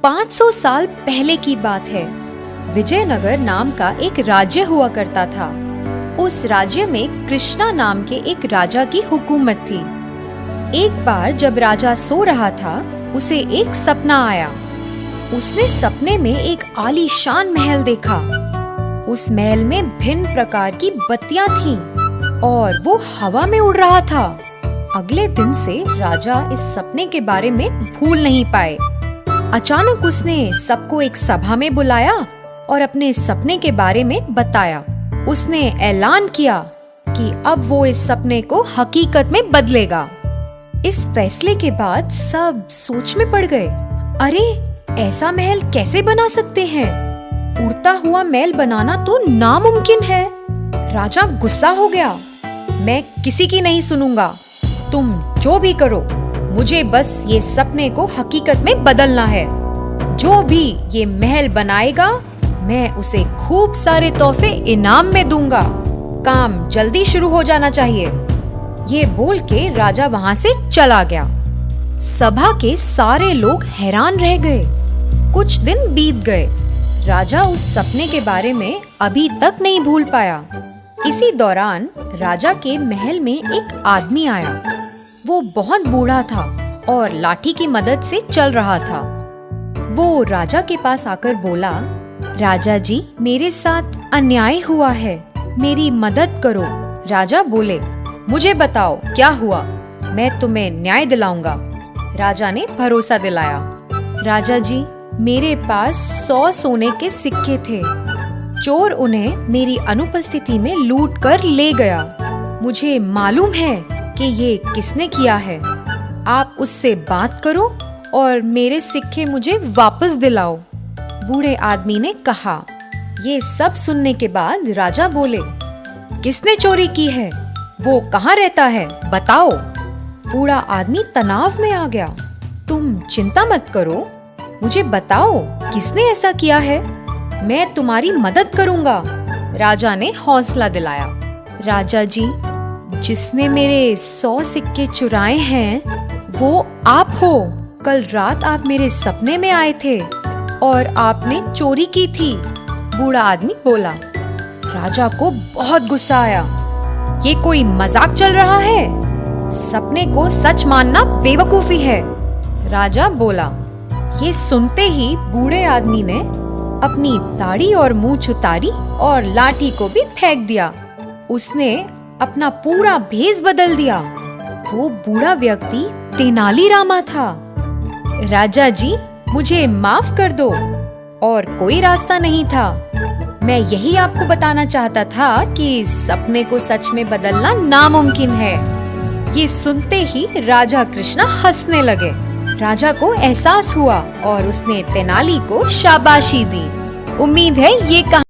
500 साल पहले की बात है। विजयनगर नाम का एक राज्य हुआ करता था। उस राज्य में कृष्णा नाम के एक राजा की हुकूमत थी। एक बार जब राजा सो रहा था, उसे एक सपना आया। उसने सपने में एक आलीशान महल देखा। उस महल में भिन्न प्रकार की बत्तियां थीं और वो हवा में उड़ रहा था। अगले दिन से राजा इस सपने के बारे में भूल नहीं पाए। अचानक उसने सबको एक सभा में बुलाया और अपने सपने के बारे में बताया। उसने ऐलान किया कि अब वो इस सपने को हकीकत में बदलेगा। इस फैसले के बाद सब सोच में पड़ गए। अरे, ऐसा महल कैसे बना सकते हैं? उड़ता हुआ महल बनाना तो नामुमकिन है। राजा गुस्सा हो गया। मैं किसी की नहीं सुनूंगा। तुम जो भी करो, मुझे बस ये सपने को हकीकत में बदलना है। जो भी ये महल बनाएगा, मैं उसे खूब सारे तोहफे इनाम में दूंगा। काम जल्दी शुरू हो जाना चाहिए। ये बोल के राजा वहां से चला गया। सभा के सारे लोग हैरान रह गए। कुछ दिन बीत गए। राजा उस सपने के बारे में अभी तक नहीं भूल पाया। इसी दौरान राजा के महल में एक आदमी आया। वो बहुत बूढ़ा था और लाठी की मदद से चल रहा था। वो राजा के पास आकर बोला, राजा जी, मेरे साथ अन्याय हुआ है, मेरी मदद करो। राजा बोले, मुझे बताओ क्या हुआ, मैं तुम्हें न्याय दिलाऊंगा। राजा ने भरोसा दिलाया। राजा जी, मेरे पास 100 सोने के सिक्के थे। चोर उन्हें मेरी अनुपस्थिति में लूट कर ले गया। मुझे मालूम है कि ये किसने किया है। आप उससे बात करो और मेरे सिक्के मुझे वापस दिलाओ। बूढ़े आदमी ने कहा। ये सब सुनने के बाद राजा बोले, किसने चोरी की है? वो कहाँ रहता है? बताओ। बूढ़ा आदमी तनाव में आ गया। तुम चिंता मत करो, मुझे बताओ किसने ऐसा किया है, मैं तुम्हारी मदद करूंगा। राजा ने हौसला दिलाया। राजा जी, जिसने मेरे 100 सिक्के चुराए हैं, वो आप हो। कल रात आप मेरे सपने में आए थे और आपने चोरी की थी। बूढ़ा आदमी बोला। राजा को बहुत गुस्सा आया। ये कोई मजाक चल रहा है? सपने को सच मानना बेवकूफी है। राजा बोला। ये सुनते ही बूढ़े आदमी ने अपनी दाढ़ी और मूंछ उतारी और लाठी को भी फेंक दिया। उसने अपना पूरा भेष बदल दिया। वो बूढ़ा व्यक्ति तेनालीरामा था। राजा जी, मुझे माफ कर दो। और कोई रास्ता नहीं था। मैं यही आपको बताना चाहता था कि सपने को सच में बदलना नामुमकिन है। ये सुनते ही राजा कृष्णा हंसने लगे। राजा को एहसास हुआ और उसने तेनाली को शाबाशी दी। उम्मीद है ये कहानी